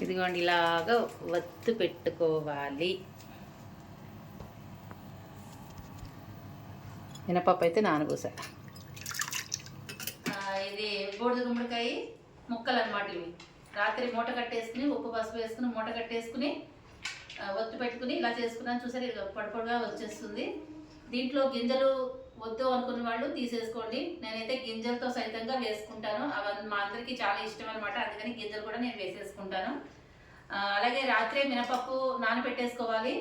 ఇదిగోండి ఇలాగా వత్తు పెట్టుకోవాలి. మినపప్పు అయితే నానబోసా. ఇది బూడిద గుమ్మడికాయ ముక్కలు అన్నమాట. ఇవి రాత్రి మూట కట్టేసుకుని ఉప్పు పసుపు వేసుకుని మూట కట్టేసుకుని ఒత్తు పెట్టుకుని ఇలా చేసుకున్నాను. చూసారు, ఇది పొడిపొడిగా వచ్చేస్తుంది. దీంట్లో గింజలు వద్దు అనుకున్న వాళ్ళు తీసేసుకోండి. నేనైతే గింజలతో సైతంగా వేసుకుంటాను. అవి మా అందరికీ చాలా ఇష్టం అనమాట. అందుకని గింజలు కూడా నేను వేసేసుకుంటాను. అలాగే రాత్రే మినపప్పు నానబెట్టేసుకోవాలి.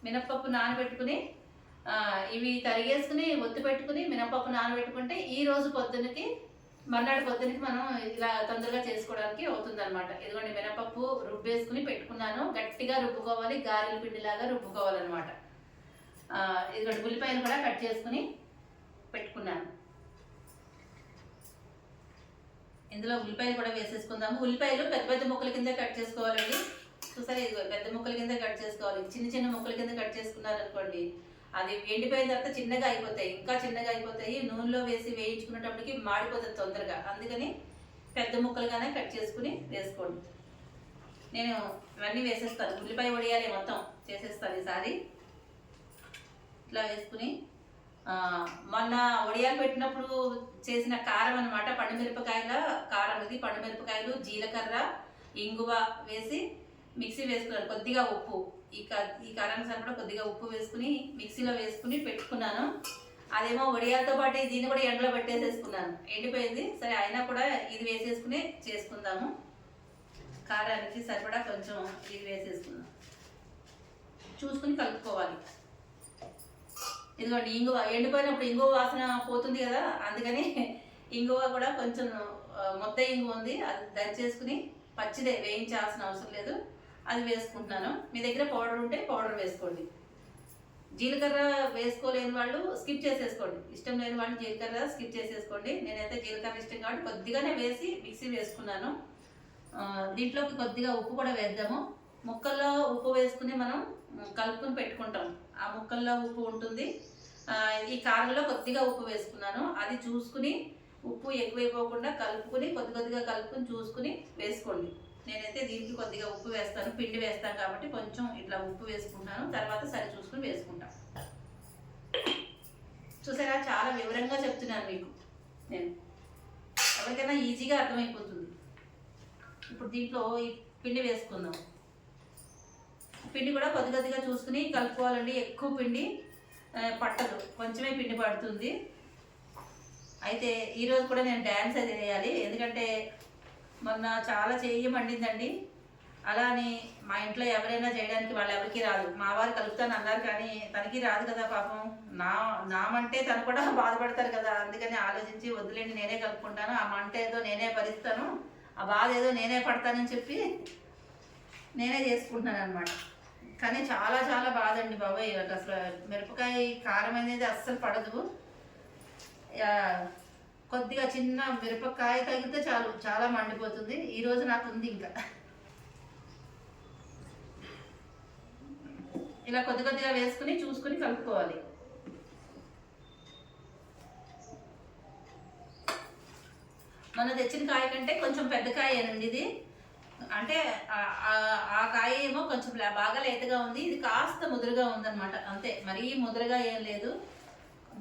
మినపప్పు నానబెట్టుకుని ఇవి తరిగేసుకుని ఒత్తు పెట్టుకుని మినపప్పు నానబెట్టుకుంటే ఈ రోజు పొద్దున్నకి మర్నాడు పొద్దున్నకి మనం ఇలా తొందరగా చేసుకోవడానికి అవుతుంది అనమాట. ఇదిగోండి మినపప్పు రుబ్బేసుకుని పెట్టుకున్నాను. గట్టిగా రుబ్బుకోవాలి, గారెల పిండిలాగా రుబ్బుకోవాలన్నమాట. ఇదిగోండి ఉల్లిపాయలు కూడా కట్ చేసుకుని పెట్టుకున్నాను. ఇందులో ఉల్లిపాయలు కూడా వేసేసుకుందాము. ఉల్లిపాయలు పెద్ద పెద్ద ముక్కల కింద కట్ చేసుకోవాలండి. చూసారా, ఇది పెద్ద ముక్కల కింద కట్ చేసుకోవాలి. చిన్న చిన్న ముక్కల కింద కట్ చేసుకున్నారు అనుకోండి, అది ఎండిపోయిన తర్వాత చిన్నగా అయిపోతాయి, ఇంకా చిన్నగా అయిపోతాయి. నూనెలో వేసి వేయించుకునేటప్పటికి మాడిపోతుంది తొందరగా. అందుకని పెద్ద ముక్కలుగానే కట్ చేసుకుని వేసుకోండి. నేను ఇవన్నీ వేసేస్తాను. ఉల్లిపాయ వడియాలి మొత్తం చేసేస్తాను ఈసారి. ఇట్లా వేసుకుని మొన్న వడియాలు పెట్టినప్పుడు చేసిన కారం అనమాట. పండుమిరపకాయల కారం ఇది. పండుమిరపకాయలు, జీలకర్ర, ఇంగువ వేసి మిక్సీ వేసుకున్నాను. కొద్దిగా ఉప్పు, ఈ కారానికి సరిపడా కొద్దిగా ఉప్పు వేసుకుని మిక్సీలో వేసుకుని పెట్టుకున్నాను. అదేమో వడియాలతో పాటు దీన్ని కూడా ఎండలో పెట్టేసేసుకున్నాను. ఎండిపోయింది. సరే, అయినా కూడా ఇది వేసేసుకుని చేసుకుందాము. కారానికి సరిపడా కొంచెం ఇది వేసేసుకుందాం. చూసుకుని కలుపుకోవాలి. ఇదిగోండి ఇంగువ. ఎండిపోయినప్పుడు ఇంగువ వాసన పోతుంది కదా, అందుకని ఇంగువ కూడా కొంచెం మొత్త ఇంగువ ఉంది, అది దంచేసుకుని పచ్చిదే, వేయించాల్సిన అవసరం లేదు, అది వేసుకుంటున్నాను. మీ దగ్గర పౌడర్ ఉంటే పౌడర్ వేసుకోండి. జీలకర్ర వేసుకోలేని వాళ్ళు స్కిప్ చేసేసుకోండి. ఇష్టం లేని వాళ్ళు జీలకర్ర స్కిప్ చేసేసుకోండి. నేనైతే జీలకర్ర ఇష్టం కాబట్టి కొద్దిగానే వేసి మిక్సీ వేసుకున్నాను. దీంట్లోకి కొద్దిగా ఉప్పు కూడా వేద్దాము. ముక్కల్లో ఉప్పు వేసుకుని మనం కలుపుకుని పెట్టుకుంటాం. ఆ ముక్కల్లో ఉప్పు ఉంటుంది. ఈ కారంలో కొద్దిగా ఉప్పు వేసుకున్నాను. అది చూసుకుని ఉప్పు ఎక్కువైపోకుండా కలుపుకుని కొద్దిగా కలుపుకుని చూసుకుని వేసుకోండి. నేనైతే దీనికి కొద్దిగా ఉప్పు వేస్తాను, పిండి వేస్తాను కాబట్టి కొంచెం ఇట్లా ఉప్పు వేసుకుంటాను. తర్వాత సరి చూసుకుని వేసుకుంటాను. చూసారా, చాలా వివరంగా చెప్తున్నాను మీకు. నేను ఎవరికైనా ఈజీగా అర్థమైపోతుంది. ఇప్పుడు దీంట్లో ఈ పిండి వేసుకుందాం. పిండి కూడా కొద్దిగా చూసుకుని కలుపుకోవాలండి. ఎక్కువ పిండి పట్టదు, కొంచెమే పిండి పడుతుంది. అయితే ఈరోజు కూడా నేను డ్యాన్స్ అది వేయాలి. ఎందుకంటే మొన్న చాలా చెయ్యి మండిందండి. అలా అని మా ఇంట్లో ఎవరైనా చేయడానికి వాళ్ళు ఎవరికి రాదు. మా వారు కలుపుతాను అన్నారు కానీ తనకి రాదు కదా పాపం. నామంటే తను కూడా బాధపడతారు కదా. అందుకని ఆలోచించి వద్దులేండి, నేనే కలుపుకుంటాను. ఆ మంట ఏదో నేనే భరిస్తాను, ఆ బాధ ఏదో నేనే పడతానని చెప్పి నేనే చేసుకుంటున్నాను అనమాట. కానీ చాలా చాలా బాధ అండి బాబాయ్. అసలు మిరపకాయ కారం అనేది అస్సలు పడదు. కొద్దిగా చిన్న మిరపకాయ తగిలితే చాలు, చాలా మండిపోతుంది. ఈరోజు నాకు ఉంది. ఇంకా ఇలా కొద్దిగా వేసుకుని చూసుకుని కలుపుకోవాలి. మన తెచ్చిన కాయ కంటే కొంచెం పెద్ద కాయేనండి ఇది. అంటే ఆ కాయ ఏమో కొంచెం బాగా లేతగా ఉంది, ఇది కాస్త ముదురుగా ఉందన్నమాట. అంతే, మరీ ముదురుగా ఏం లేదు.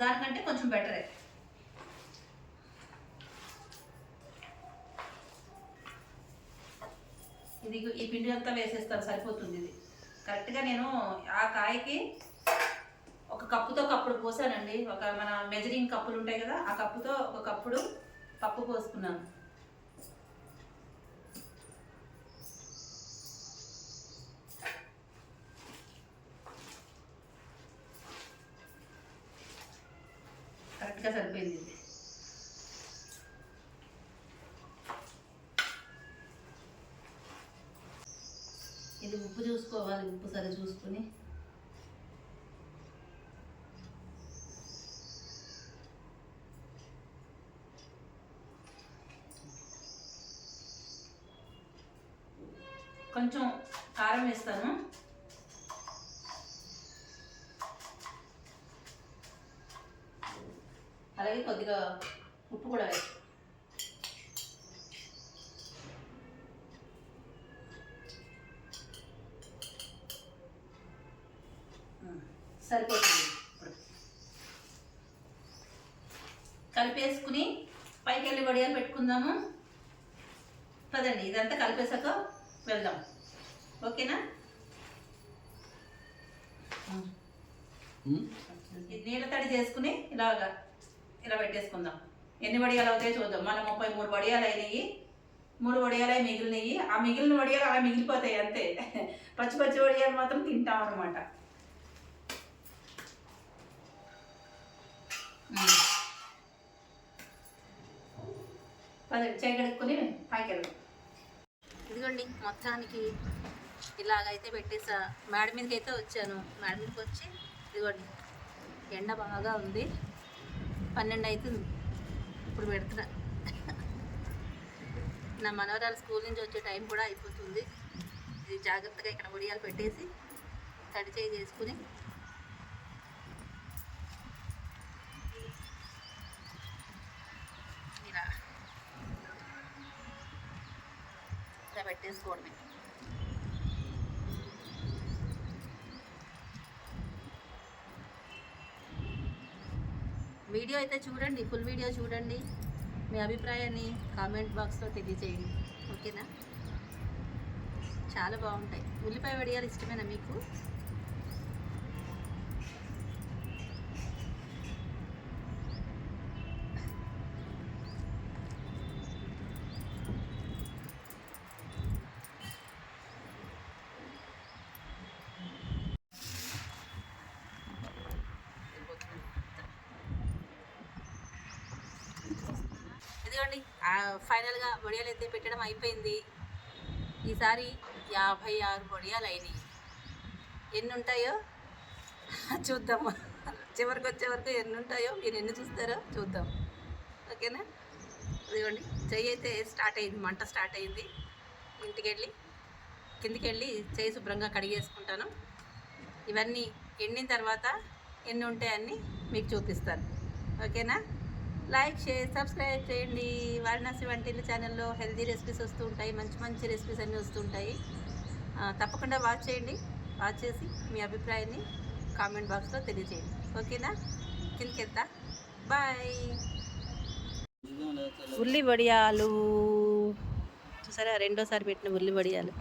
దానికంటే కొంచెం బెటరే. ఇది ఈ పిండి అంతా వేసేస్తాను, సరిపోతుంది. ఇది కరెక్ట్గా నేను ఆ కాయకి ఒక కప్పుతో కప్పుడు పోసానండి. ఒక మన మెజరింగ్ కప్పులు ఉంటాయి కదా, ఆ కప్పుతో ఒక కప్పుడు పప్పు పోసుకున్నాను. కరెక్ట్గా సరిపోయింది. ఇది ఉప్పు చూసుకోవాలి, ఉప్పు సరి చూసుకుని. కొంచెం కారం వేస్తాను. అలాగే కొద్దిగా ఉప్పు కూడా వేస్తాను. సరిపోతుంది. కలిపేసుకుని పైకి వెళ్ళి వడియాలు పెట్టుకుందాము. పదండి, ఇదంతా కలిపేసాక వెళ్దాం. ఓకేనా? నీళ్ళ తడి చేసుకుని ఇలా పెట్టేసుకుందాం. ఎన్ని వడియాలు అవుతాయో చూద్దాం. మన 33 వడియాలు అయినాయి. 3 వడియాలు అయి మిగిలినవి. ఆ మిగిలిన వడియాలు అలా మిగిలిపోతాయి అంతే. పచ్చి పచ్చి వడియాలు మాత్రం తింటాం అనమాట. పదండి, చేయి కడుక్కొని పైకి వెళ్దాం. ఇదిగోండి, మొత్తానికి ఇలాగైతే పెట్టేసా. మేడ మీదకి అయితే వచ్చాను. మేడ మీదకి వచ్చి ఇదిగోండి, ఎండ బాగా ఉంది. 12 అవుతుంది. ఇప్పుడు పెడుతున్నా. నా మనవరాలు స్కూల్ నుంచి వచ్చే టైం కూడా అయిపోతుంది. ఇది జాగ్రత్తగా ఇక్కడ వడియాలు పెట్టేసి తడి చేయి చేసుకుని ఇలా పెట్టేసుకోవడమే. వీడియో అయితే చూడండి, ఫుల్ వీడియో చూడండి. మీ అభిప్రాయాన్ని కామెంట్ బాక్స్లో తెలియజేయండి. ఓకేనా? చాలా బాగుంటాయి. ఉల్లిపాయ వడియాలు ఇష్టమేనా మీకు? ఇదిగోండి, ఫైనల్గా వడియాలు అయితే పెట్టడం అయిపోయింది. ఈసారి 56 వడియాలు అయినాయి. ఎన్ని ఉంటాయో చూద్దాము. చివరికి వచ్చే వరకు ఎన్ని ఉంటాయో మీరు ఎన్ని చూస్తారో చూద్దాం. ఓకేనా? ఇదిగోండి, చెయ్యి అయితే స్టార్ట్ అయింది, మంట స్టార్ట్ అయింది. కిందికి వెళ్ళి చెయ్యి శుభ్రంగా కడిగేసుకుంటాను. ఇవన్నీ ఎండిన తర్వాత ఎన్ని ఉంటాయని మీకు చూపిస్తాను. ఓకేనా? లైక్, షేర్, సబ్స్క్రైబ్ చేయండి. వారణాసి వంటిల్లు ఛానల్లో హెల్తీ రెసిపీస్ వస్తూ ఉంటాయి. మంచి మంచి రెసిపీస్ అన్నీ వస్తుంటాయి. తప్పకుండా వాచ్ చేయండి. వాచ్ చేసి మీ అభిప్రాయాన్ని కామెంట్ బాక్స్లో తెలియజేయండి. ఓకేనా? కిందకి వెళ్తా. బాయ్. ఉల్లి వడియాలు చూసారా? రెండోసారి పెట్టిన ఉల్లి వడియాలు.